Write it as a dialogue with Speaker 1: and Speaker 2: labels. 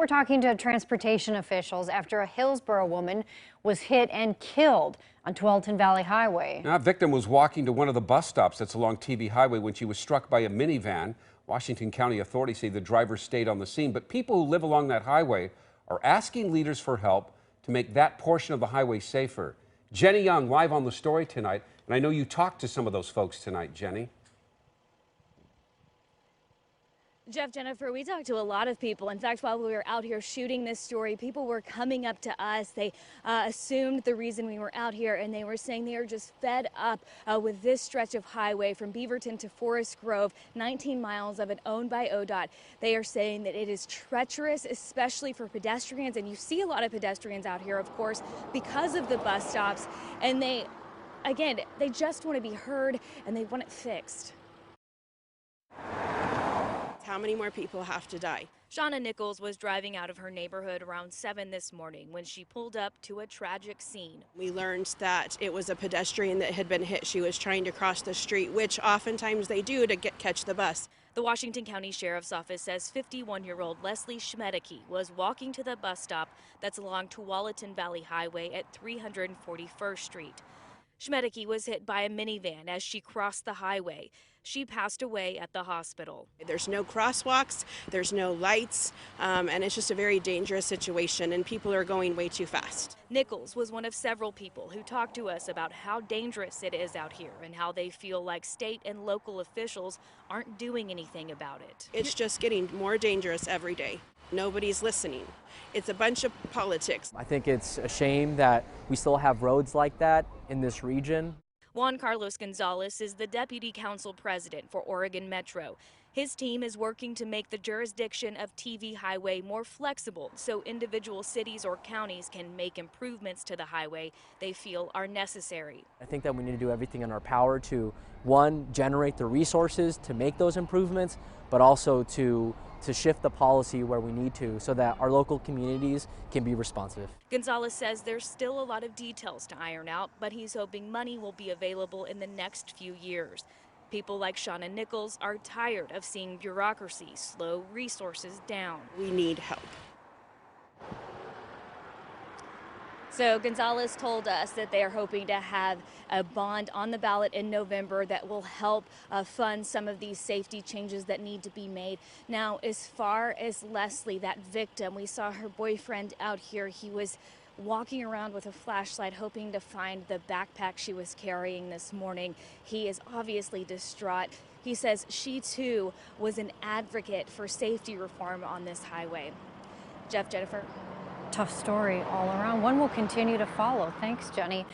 Speaker 1: we're talking to transportation officials after a Hillsborough woman was hit and killed on Tualatin Valley Highway.
Speaker 2: Now, a victim was walking to one of the bus stops that's along TV Highway when she was struck by a minivan. Washington County authorities say the driver stayed on the scene, but people who live along that highway are asking leaders for help to make that portion of the highway safer. Jenny Young live on the story tonight, and I know you talked to some of those folks tonight, Jenny.
Speaker 3: Jeff, Jennifer, we talked to a lot of people. In fact, while we were out here shooting this story, people were coming up to us. They assumed the reason we were out here, and they were saying they are just fed up with this stretch of highway from Beaverton to Forest Grove, 19 miles of it owned by ODOT. They are saying that it is treacherous, especially for pedestrians. And you see a lot of pedestrians out here, of course, because of the bus stops. And they just want to be heard and they want it fixed.
Speaker 4: How many more people have to die?
Speaker 3: Shauna Nichols was driving out of her neighborhood around 7 this morning when she pulled up to a tragic scene.
Speaker 4: We learned that it was a pedestrian that had been hit. She was trying to cross the street, which oftentimes they do to catch the bus.
Speaker 3: The Washington County Sheriff's Office says 51-year-old Leslie Schmedeke was walking to the bus stop that's along Tualatin Valley Highway at 341st Street. Schmedeke was hit by a minivan as she crossed the highway. She passed away at the hospital.
Speaker 4: There's no crosswalks, there's no lights, and it's just a very dangerous situation, and people are going way too fast.
Speaker 3: Nichols was one of several people who talked to us about how dangerous it is out here and how they feel like state and local officials aren't doing anything about it.
Speaker 4: It's just getting more dangerous every day. Nobody's listening. It's a bunch of politics.
Speaker 5: I think it's a shame that we still have roads like that in this region.
Speaker 3: Juan Carlos Gonzalez is the deputy council president for Oregon Metro. His team is working to make the jurisdiction of TV Highway more flexible so individual cities or counties can make improvements to the highway they feel are necessary.
Speaker 5: I think that we need to do everything in our power to, one, generate the resources to make those improvements, but also to shift the policy where we need to so that our local communities can be responsive.
Speaker 3: Gonzalez says there's still a lot of details to iron out, but he's hoping money will be available in the next few years. People like Shauna Nichols are tired of seeing bureaucracy slow resources down.
Speaker 4: We need help.
Speaker 3: So Gonzalez told us that they are hoping to have a bond on the ballot in November that will help fund some of these safety changes that need to be made. Now, as far as Leslie, that victim, we saw her boyfriend out here. He was walking around with a flashlight hoping to find the backpack she was carrying this morning. He is obviously distraught. He says she too was an advocate for safety reform on this highway. Jeff, Jennifer.
Speaker 1: Tough story all around. One will continue to follow. Thanks, Jenny.